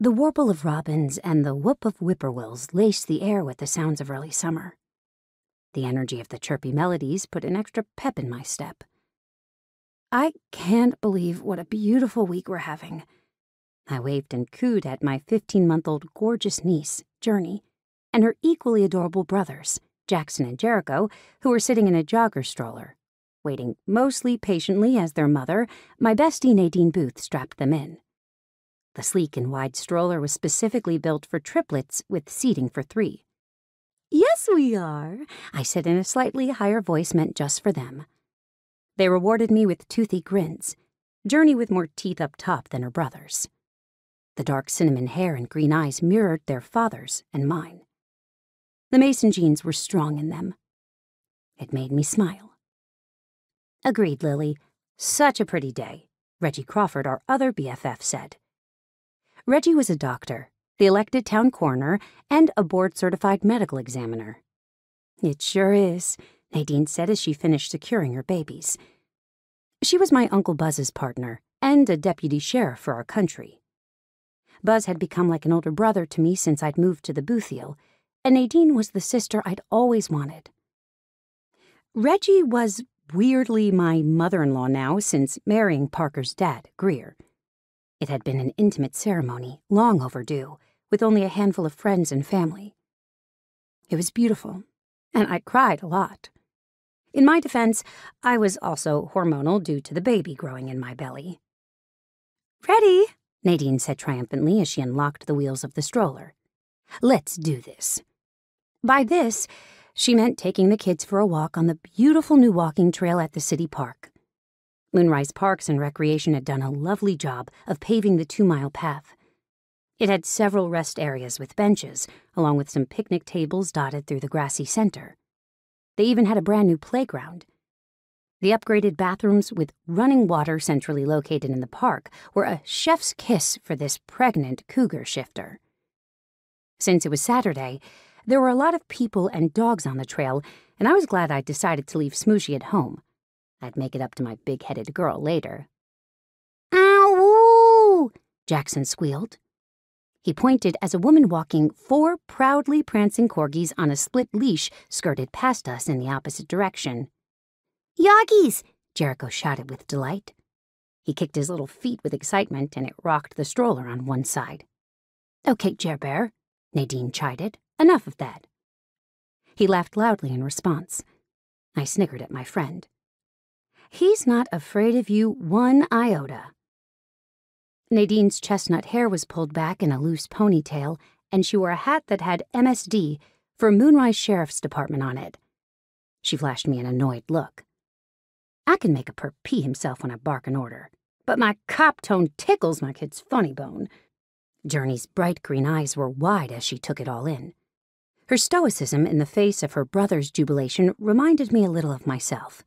The warble of robins and the whoop of whippoorwills laced the air with the sounds of early summer. The energy of the chirpy melodies put an extra pep in my step. I can't believe what a beautiful week we're having. I waved and cooed at my 15-month-old gorgeous niece, Journey, and her equally adorable brothers, Jackson and Jericho, who were sitting in a jogger stroller, waiting mostly patiently as their mother, my bestie Nadine Booth, strapped them in. The sleek and wide stroller was specifically built for triplets with seating for 3. "Yes, we are," I said in a slightly higher voice meant just for them. They rewarded me with toothy grins, Journey with more teeth up top than her brothers. The dark cinnamon hair and green eyes mirrored their father's and mine. The Mason genes were strong in them. It made me smile. "Agreed, Lily. Such a pretty day," Reggie Crawford, our other BFF, said. Reggie was a doctor, the elected town coroner, and a board-certified medical examiner. "It sure is," Nadine said as she finished securing her babies. She was my Uncle Buzz's partner and a deputy sheriff for our country. Buzz had become like an older brother to me since I'd moved to the Boothiel, and Nadine was the sister I'd always wanted. Reggie was weirdly my mother-in-law now since marrying Parker's dad, Greer. It had been an intimate ceremony, long overdue, with only a handful of friends and family. It was beautiful, and I cried a lot. In my defense, I was also hormonal due to the baby growing in my belly. "Ready?" Nadine said triumphantly as she unlocked the wheels of the stroller. "Let's do this." By this, she meant taking the kids for a walk on the beautiful new walking trail at the city park. Moonrise Parks and Recreation had done a lovely job of paving the 2-mile path. It had several rest areas with benches, along with some picnic tables dotted through the grassy center. They even had a brand new playground. The upgraded bathrooms with running water centrally located in the park were a chef's kiss for this pregnant cougar shifter. Since it was Saturday, there were a lot of people and dogs on the trail, and I was glad I'd decided to leave Smooshie at home. I'd make it up to my big-headed girl later. "Ow-woo!" Jackson squealed. He pointed as a woman walking 4 proudly prancing corgis on a split leash skirted past us in the opposite direction. "Yoggies!" Jericho shouted with delight. He kicked his little feet with excitement, and it rocked the stroller on one side. "Okay, Jer Bear," Nadine chided. "Enough of that." He laughed loudly in response. I snickered at my friend. "He's not afraid of you 1 iota." Nadine's chestnut hair was pulled back in a loose ponytail, and she wore a hat that had MSD for Moonrise Sheriff's Department on it. She flashed me an annoyed look. I can make a perp pee himself when I bark an order, but my cop tone tickles my kid's funny bone. Journey's bright green eyes were wide as she took it all in. Her stoicism in the face of her brother's jubilation reminded me a little of myself.